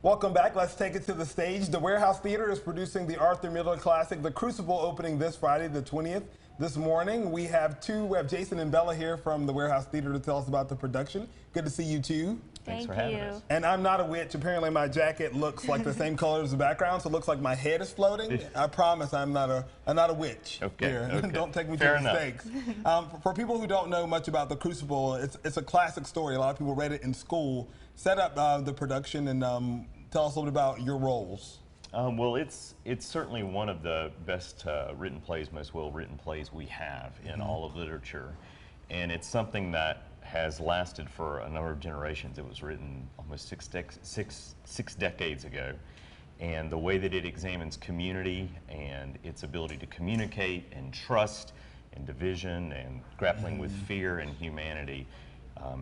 Welcome back. Let's take it to the stage. The Warehouse Theater is producing the Arthur Miller classic, The Crucible, opening this Friday, the 20th. This morning, we have Jason and Bella here from the Warehouse Theater to tell us about the production. Good to see you two. Thanks for having us. And I'm not a witch. Apparently, my jacket looks like the same color as the background, so it looks like my head is floating. I promise I'm not a witch. Okay. Here. Okay. Don't take me Fair to mistakes. For people who don't know much about The Crucible, it's a classic story. A lot of people read it in school. Set up the production and tell us a little bit about your roles. Well, it's certainly one of the best written plays, most well-written plays we have in all of literature. And it's something that has lasted for a number of generations. It was written almost six decades ago. And the way that it examines community and its ability to communicate and trust and division and grappling with fear and humanity,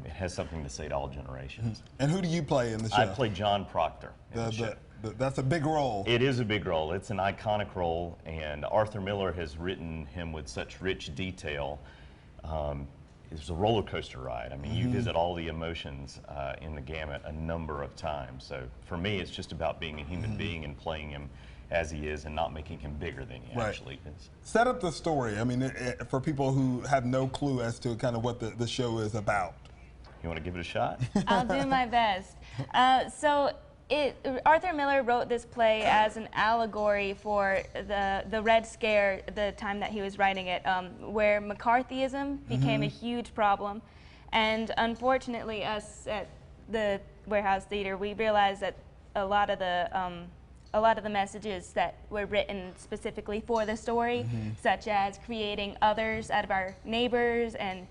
it has something to say to all generations. And who do you play in the show? I play John Proctor in the show. That's a big role. It is a big role. It's an iconic role, and Arthur Miller has written him with such rich detail. It's a roller coaster ride. I mean, you visit all the emotions in the gamut a number of times. So for me, it's just about being a human being and playing him as he is and not making him bigger than he actually is. Set up the story. I mean, for people who have no clue as to kind of what the show is about. You want to give it a shot? I'll do my best. Arthur Miller wrote this play as an allegory for the Red Scare, the time that he was writing it, where McCarthyism became a huge problem. And unfortunately, us at the Warehouse Theater, we realized that a lot of the messages that were written specifically for the story, such as creating others out of our neighbors and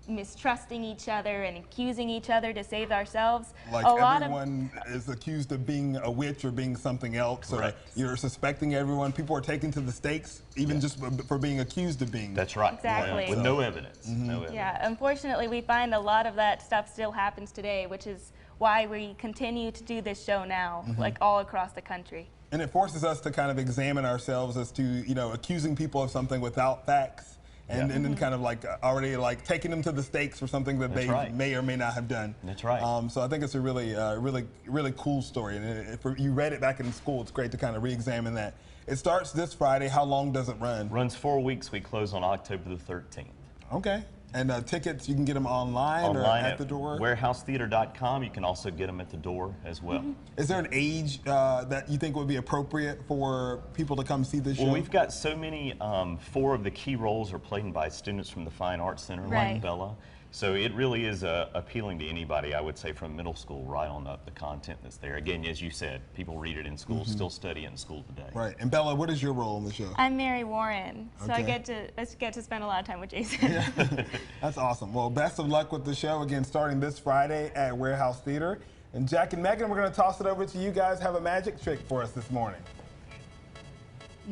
mistrusting each other and accusing each other to save ourselves. Like everyone is accused of being a witch or being something else, or you're suspecting everyone. People are taken to the stakes, even just for being accused of being. That's right. Exactly. With no evidence. No evidence. Yeah, unfortunately, we find a lot of that stuff still happens today, which is why we continue to do this show now, like all across the country. And it forces us to kind of examine ourselves as to, accusing people of something without facts. And then kind of already taking them to the stakes for something that they may or may not have done. That's right. So I think it's a really cool story. And if you read it back in school, it's great to kind of re-examine that. It starts this Friday. How long does it run? Runs 4 weeks. We close on October the 13th. Okay. And tickets, you can get them online or at the door? warehousetheater.com. You can also get them at the door as well. Is there an age that you think would be appropriate for people to come see this show? Well, we've got so many, 4 of the key roles are played by students from the Fine Arts Center, like Bella. So it really is appealing to anybody, I would say, from middle school right on up, the content that's there. Again, as you said, people read it in school, still study it in school today. Right. And Bella, what is your role in the show? I'm Mary Warren, so I get to spend a lot of time with Jason. Yeah. That's awesome. Well, best of luck with the show, again, starting this Friday at Warehouse Theater. And Jack and Megan, we're going to toss it over to you guys. Have a magic trick for us this morning.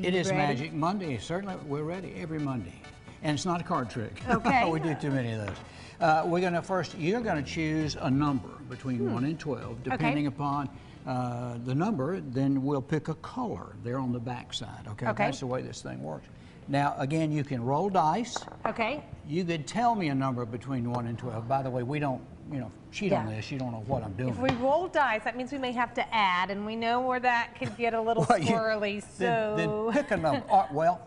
It is Magic Monday. Certainly, we're ready every Monday. And it's not a card trick. Okay. We do too many of those. You're going to choose a number between 1 and 12. Depending upon the number, then we'll pick a color there on the back side. Okay? That's the way this thing works. Now, again, you can roll dice. Okay. You could tell me a number between 1 and 12. By the way, we don't, cheat on this. You don't know what I'm doing. If we roll dice, that means we may have to add, and we know where that could get a little squirrely, Then pick a number.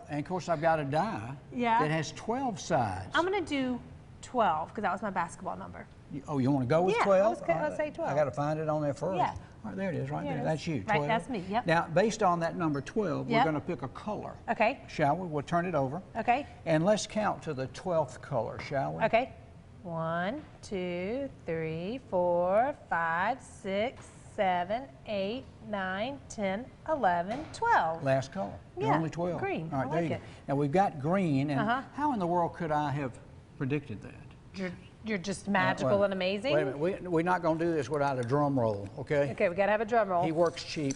And of course, I've got a die that has 12 sides. I'm going to do 12, because that was my basketball number. You want to go with 12? Let's say 12. I got to find it on there first. Yeah. All right, there it is, right there. That's you, 12. Right, that's me, yep. Now, based on that number 12, we're going to pick a color. Okay. Shall we? We'll turn it over. Okay. And let's count to the 12th color, shall we? Okay. 1, 2, 3, 4, 5, 6, 7, 8, 9, 10, 11, 12. Last color. Yeah, only 12. Green. All right, I there like you it. go. Now, we've got green, and how in the world could I have predicted that? You're just magical and amazing. Wait a minute, we're not going to do this without a drum roll, okay? Okay, we got to have a drum roll. He works cheap,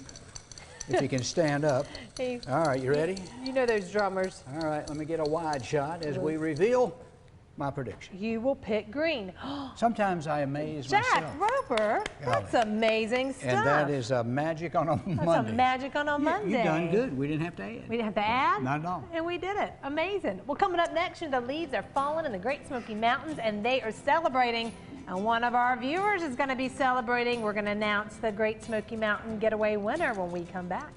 if he can stand up. All right, you ready? You know those drummers. All right, let me get a wide shot as we reveal my prediction. You will pick green. Sometimes I amaze myself. Jack Roper, that's amazing stuff. And that is a magic on a Monday. That's a magic on a Monday. You've done good. We didn't have to add. We didn't have to add? Not at all. And we did it. Amazing. Well, coming up next, the leaves are falling in the Great Smoky Mountains, and they are celebrating And one of our viewers is going to be celebrating. We're going to announce the Great Smoky Mountain Getaway winner when we come back.